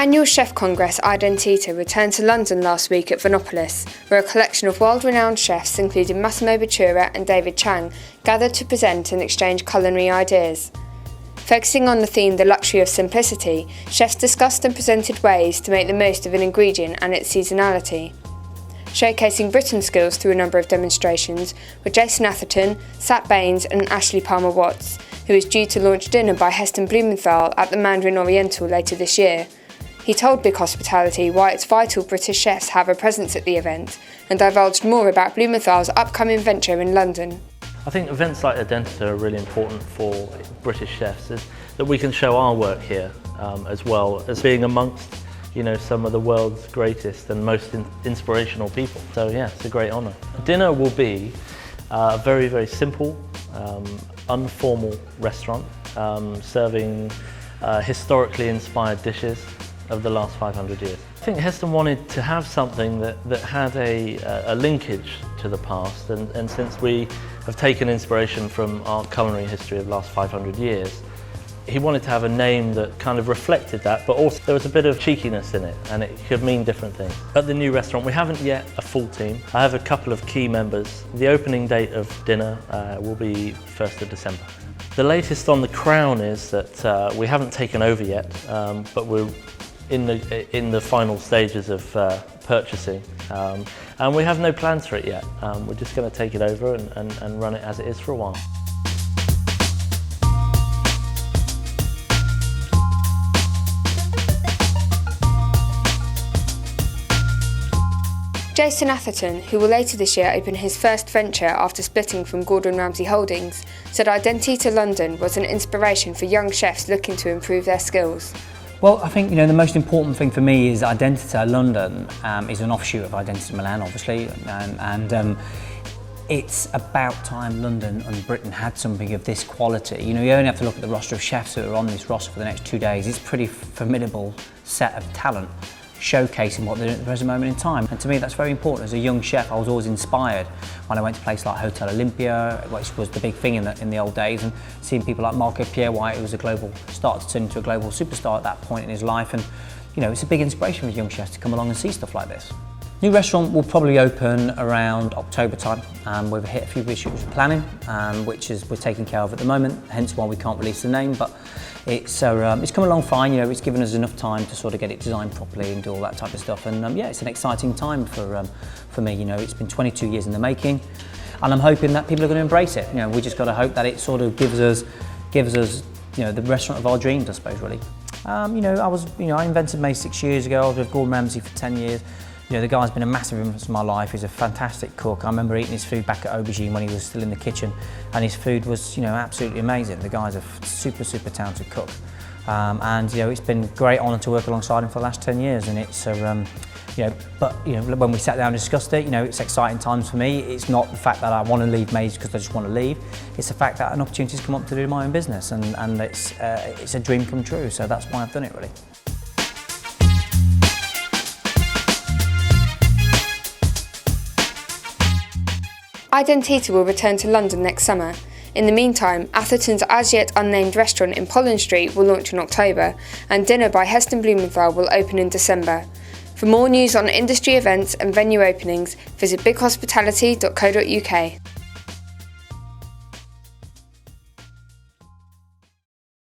annual Chef Congress Identita returned to London last week at Vinopolis, where a collection of world-renowned chefs including Massimo Bottura and David Chang gathered to present and exchange culinary ideas. Focusing on the theme The Luxury of Simplicity, chefs discussed and presented ways to make the most of an ingredient and its seasonality. Showcasing Britain's skills through a number of demonstrations were Jason Atherton, Sat Baines and Ashley Palmer-Watts, who is due to launch dinner by Heston Blumenthal at the Mandarin Oriental later this year. He told BigHospitality why it's vital British chefs have a presence at the event and divulged more about Blumenthal's upcoming venture in London. I think events like Identita are really important for British chefs, is that we can show our work here as well as being amongst some of the world's greatest and most inspirational people. So yeah, it's a great honour. Dinner will be a very, very simple, informal restaurant serving historically inspired dishes of the last 500 years. I think Heston wanted to have something that had a linkage to the past, and since we have taken inspiration from our culinary history of the last 500 years, he wanted to have a name that kind of reflected that, but also there was a bit of cheekiness in it, and it could mean different things. At the new restaurant, we haven't yet a full team. I have a couple of key members. The opening date of dinner will be 1st of December. The latest on the crown is that we haven't taken over yet, but we're in the final stages of purchasing, and we have no plans for it yet. We're just going to take it over and run it as it is for a while. Jason Atherton, who will later this year open his first venture after splitting from Gordon Ramsay Holdings, said Identita London was an inspiration for young chefs looking to improve their skills. Well, I think the most important thing for me is Identita London is an offshoot of Identita Milan, obviously, and it's about time London and Britain had something of this quality. You only have to look at the roster of chefs that are on this roster for the next 2 days. It's a pretty formidable set of talent, showcasing what they're doing at the present moment in time. And to me, that's very important. As a young chef, I was always inspired when I went to places like Hotel Olympia, which was the big thing in the old days, and seeing people like Marco Pierre White, who was a global star to turn into a global superstar at that point in his life. And it's a big inspiration for young chefs to come along and see stuff like this. New restaurant will probably open around October time. We've hit a few issues with planning, which we're taking care of at the moment, hence why we can't release the name, but it's come along fine. It's given us enough time to sort of get it designed properly and do all that type of stuff, and yeah, it's an exciting time for me. It's been 22 years in the making, and I'm hoping that people are going to embrace it. We just got to hope that it sort of gives us the restaurant of our dreams, I suppose, really. I invented May 6 years ago. I was with Gordon Ramsay for 10 years. The guy's been a massive influence in my life. He's a fantastic cook. I remember eating his food back at Aubergine when he was still in the kitchen, and his food was, absolutely amazing. The guy's a super, super talented cook. And it's been a great honour to work alongside him for the last 10 years, and it's, when we sat down and discussed it, it's exciting times for me. It's not the fact that I want to leave Maze because I just want to leave. It's the fact that an opportunity's come up to do my own business, and it's a dream come true, so that's why I've done it, really. Identita will return to London next summer. In the meantime, Atherton's as yet unnamed restaurant in Pollen Street will launch in October, and dinner by Heston Blumenthal will open in December. For more news on industry events and venue openings, visit bighospitality.co.uk.